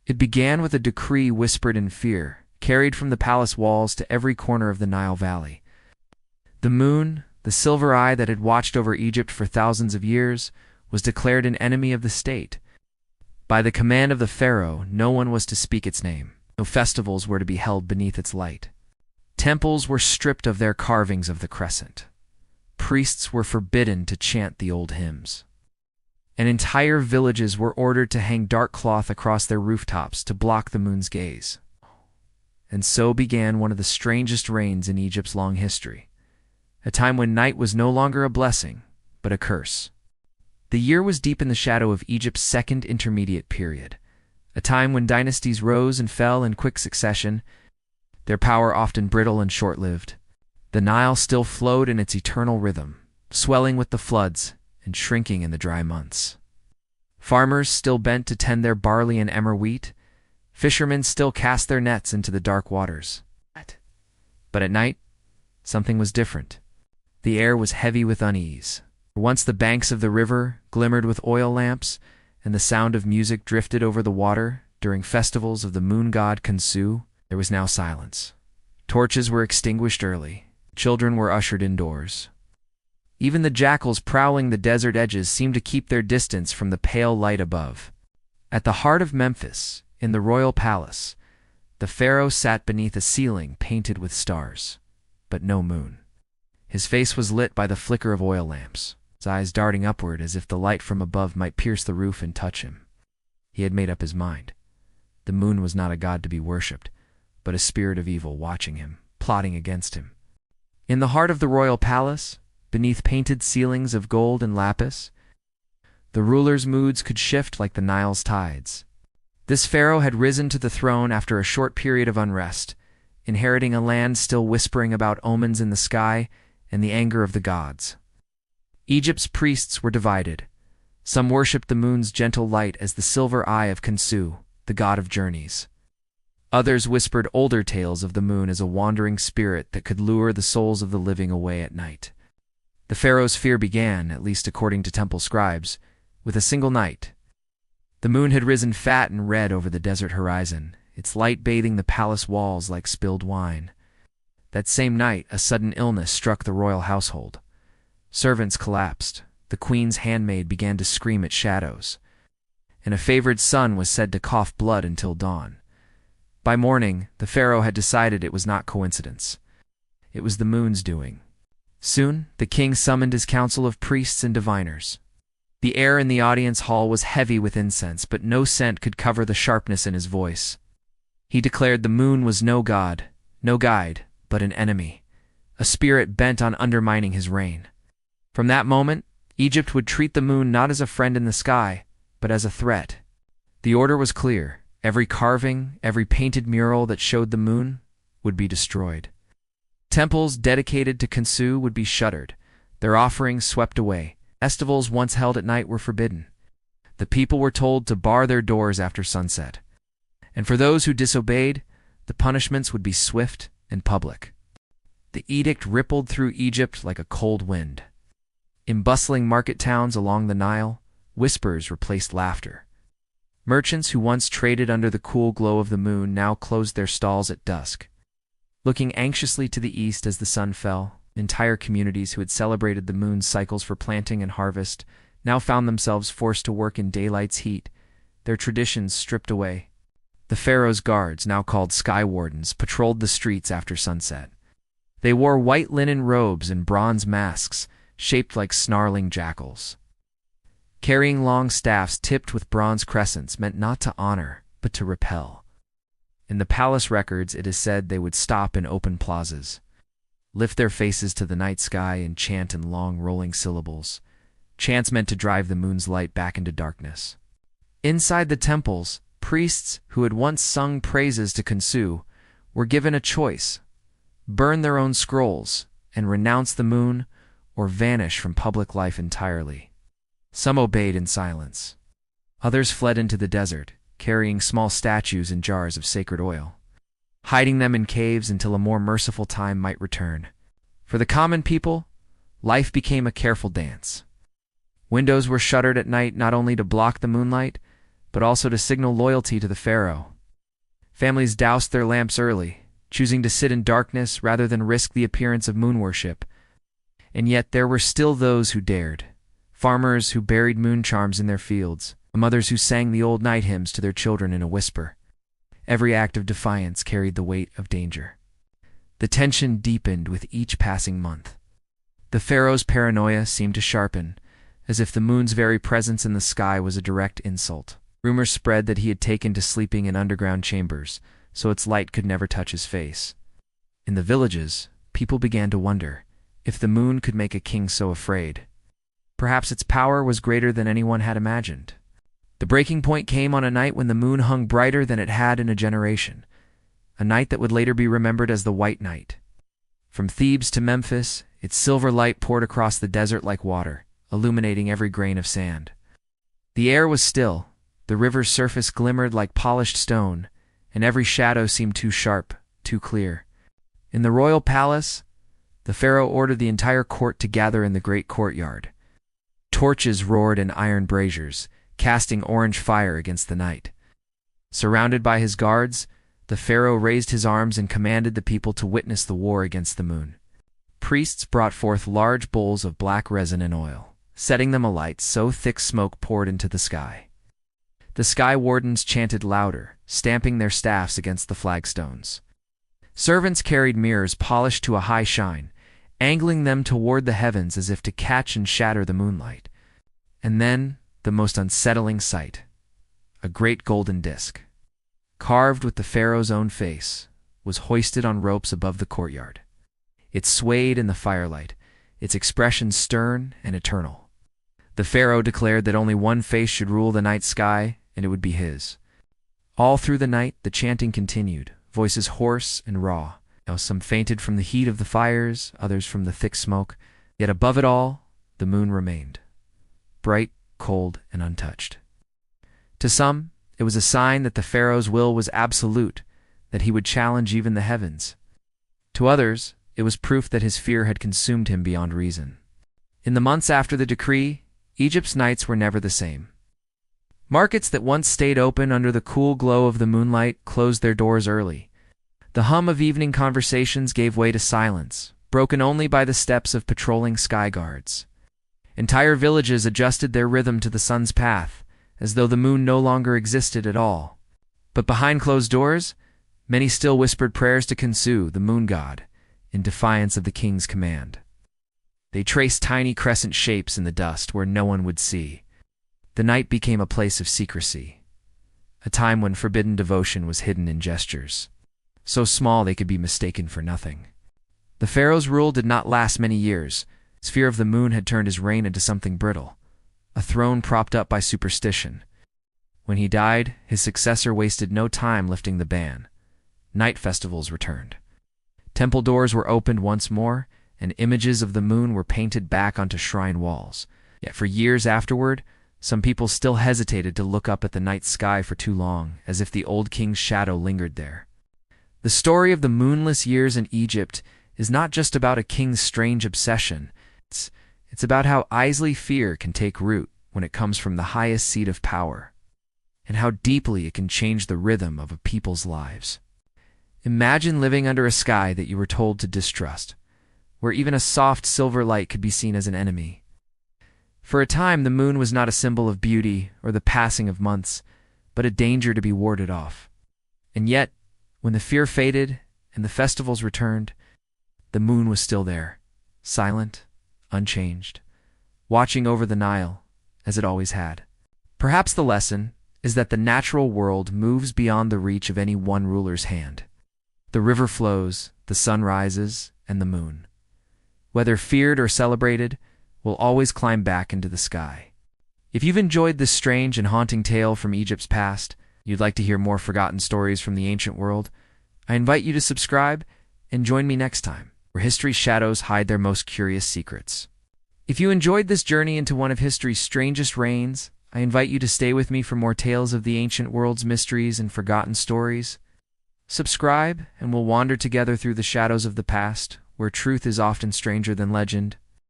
It began with a decree whispered in fear, carried from the palace walls to every corner of the Nile Valley. The moon, the silver eye that had watched over Egypt for thousands of years, was declared an enemy of the state. By the command of the Pharaoh, no one was to speak its name. No festivals were to be held beneath its light. Temples were stripped of their carvings of the crescent. Priests were forbidden to chant the old hymns. And entire villages were ordered to hang dark cloth across their rooftops to block the moon's gaze. And so began one of the strangest reigns in Egypt's long history, a time when night was no longer a blessing, but a curse. The year was deep in the shadow of Egypt's second intermediate period, a time when dynasties rose and fell in quick succession, their power often brittle and short-lived. The Nile still flowed in its eternal rhythm, swelling with the floods and shrinking in the dry months. Farmers still bent to tend their barley and emmer wheat. Fishermen still cast their nets into the dark waters. But at night, something was different. The air was heavy with unease. Once the banks of the river glimmered with oil lamps, and the sound of music drifted over the water during festivals of the moon god Khonsu, there was now silence. Torches were extinguished early. Children were ushered indoors. Even the jackals prowling the desert edges seemed to keep their distance from the pale light above. At the heart of Memphis, in the royal palace, the pharaoh sat beneath a ceiling painted with stars, but no moon. His face was lit by the flicker of oil lamps, his eyes darting upward as if the light from above might pierce the roof and touch him. He had made up his mind. The moon was not a god to be worshipped, but a spirit of evil watching him, plotting against him. In the heart of the royal palace, beneath painted ceilings of gold and lapis, the ruler's moods could shift like the Nile's tides. This pharaoh had risen to the throne after a short period of unrest, inheriting a land still whispering about omens in the sky and the anger of the gods. Egypt's priests were divided. Some worshipped the moon's gentle light as the silver eye of Khonsu, the god of journeys. Others whispered older tales of the moon as a wandering spirit that could lure the souls of the living away at night. The pharaoh's fear began, at least according to temple scribes, with a single night. The moon had risen fat and red over the desert horizon, its light bathing the palace walls like spilled wine. That same night, a sudden illness struck the royal household. Servants collapsed, the queen's handmaid began to scream at shadows, and a favored son was said to cough blood until dawn. By morning, the pharaoh had decided it was not coincidence. It was the moon's doing. Soon, the king summoned his council of priests and diviners. The air in the audience hall was heavy with incense, but no scent could cover the sharpness in his voice. He declared the moon was no god, no guide, but an enemy, a spirit bent on undermining his reign. From that moment, Egypt would treat the moon not as a friend in the sky, but as a threat. The order was clear. Every carving, every painted mural that showed the moon would be destroyed. Temples dedicated to Khonsu would be shuttered, their offerings swept away. Festivals once held at night were forbidden. The people were told to bar their doors after sunset. And for those who disobeyed, the punishments would be swift and public. The edict rippled through Egypt like a cold wind. In bustling market towns along the Nile, whispers replaced laughter. Merchants who once traded under the cool glow of the moon now closed their stalls at dusk. Looking anxiously to the east as the sun fell, entire communities who had celebrated the moon's cycles for planting and harvest now found themselves forced to work in daylight's heat, their traditions stripped away. The pharaoh's guards, now called sky wardens, patrolled the streets after sunset. They wore white linen robes and bronze masks, shaped like snarling jackals. Carrying long staffs tipped with bronze crescents meant not to honor, but to repel. In the palace records, it is said they would stop in open plazas, lift their faces to the night sky and chant in long rolling syllables, chants meant to drive the moon's light back into darkness. Inside the temples, priests who had once sung praises to Khonsu were given a choice: burn their own scrolls and renounce the moon, or vanish from public life entirely. Some obeyed in silence. Others fled into the desert, carrying small statues and jars of sacred oil, hiding them in caves until a more merciful time might return. For the common people, life became a careful dance. Windows were shuttered at night not only to block the moonlight, but also to signal loyalty to the pharaoh. Families doused their lamps early, choosing to sit in darkness rather than risk the appearance of moon worship. And yet there were still those who dared. Farmers who buried moon charms in their fields, mothers who sang the old night hymns to their children in a whisper. Every act of defiance carried the weight of danger. The tension deepened with each passing month. The pharaoh's paranoia seemed to sharpen, as if the moon's very presence in the sky was a direct insult. Rumors spread that he had taken to sleeping in underground chambers, so its light could never touch his face. In the villages, people began to wonder if the moon could make a king so afraid. Perhaps its power was greater than anyone had imagined. The breaking point came on a night when the moon hung brighter than it had in a generation, a night that would later be remembered as the White Night. From Thebes to Memphis, its silver light poured across the desert like water, illuminating every grain of sand. The air was still, the river's surface glimmered like polished stone, and every shadow seemed too sharp, too clear. In the royal palace, the pharaoh ordered the entire court to gather in the great courtyard. Torches roared in iron braziers, casting orange fire against the night. Surrounded by his guards, the pharaoh raised his arms and commanded the people to witness the war against the moon. Priests brought forth large bowls of black resin and oil, setting them alight so thick smoke poured into the sky. The sky wardens chanted louder, stamping their staffs against the flagstones. Servants carried mirrors polished to a high shine, angling them toward the heavens as if to catch and shatter the moonlight. And then, the most unsettling sight: a great golden disc, carved with the pharaoh's own face, was hoisted on ropes above the courtyard. It swayed in the firelight, its expression stern and eternal. The pharaoh declared that only one face should rule the night sky, and it would be his. All through the night, the chanting continued, voices hoarse and raw. Now some fainted from the heat of the fires, others from the thick smoke. Yet above it all, the moon remained, bright, cold, and untouched. To some, it was a sign that the pharaoh's will was absolute, that he would challenge even the heavens. To others, it was proof that his fear had consumed him beyond reason. In the months after the decree, Egypt's nights were never the same. Markets that once stayed open under the cool glow of the moonlight closed their doors early. The hum of evening conversations gave way to silence, broken only by the steps of patrolling sky guards. Entire villages adjusted their rhythm to the sun's path, as though the moon no longer existed at all. But behind closed doors, many still whispered prayers to Khonsu, the moon god, in defiance of the king's command. They traced tiny crescent shapes in the dust where no one would see. The night became a place of secrecy, a time when forbidden devotion was hidden in gestures, so small they could be mistaken for nothing. The pharaoh's rule did not last many years. His fear of the moon had turned his reign into something brittle, a throne propped up by superstition. When he died, his successor wasted no time lifting the ban. Night festivals returned. Temple doors were opened once more, and images of the moon were painted back onto shrine walls. Yet for years afterward, some people still hesitated to look up at the night sky for too long, as if the old king's shadow lingered there. The story of the moonless years in Egypt is not just about a king's strange obsession. It's about how easily fear can take root when it comes from the highest seat of power, and how deeply it can change the rhythm of a people's lives. Imagine living under a sky that you were told to distrust, where even a soft silver light could be seen as an enemy. For a time, the moon was not a symbol of beauty or the passing of months, but a danger to be warded off. And yet, when the fear faded and the festivals returned, the moon was still there, silent, unchanged, watching over the Nile, as it always had. Perhaps the lesson is that the natural world moves beyond the reach of any one ruler's hand. The river flows, the sun rises, and the moon, whether feared or celebrated, will always climb back into the sky. If you've enjoyed this strange and haunting tale from Egypt's past, you'd like to hear more forgotten stories from the ancient world, I invite you to subscribe and join me next time, where history's shadows hide their most curious secrets. If you enjoyed this journey into one of history's strangest reigns, I invite you to stay with me for more tales of the ancient world's mysteries and forgotten stories. Subscribe, and we'll wander together through the shadows of the past, where truth is often stranger than legend.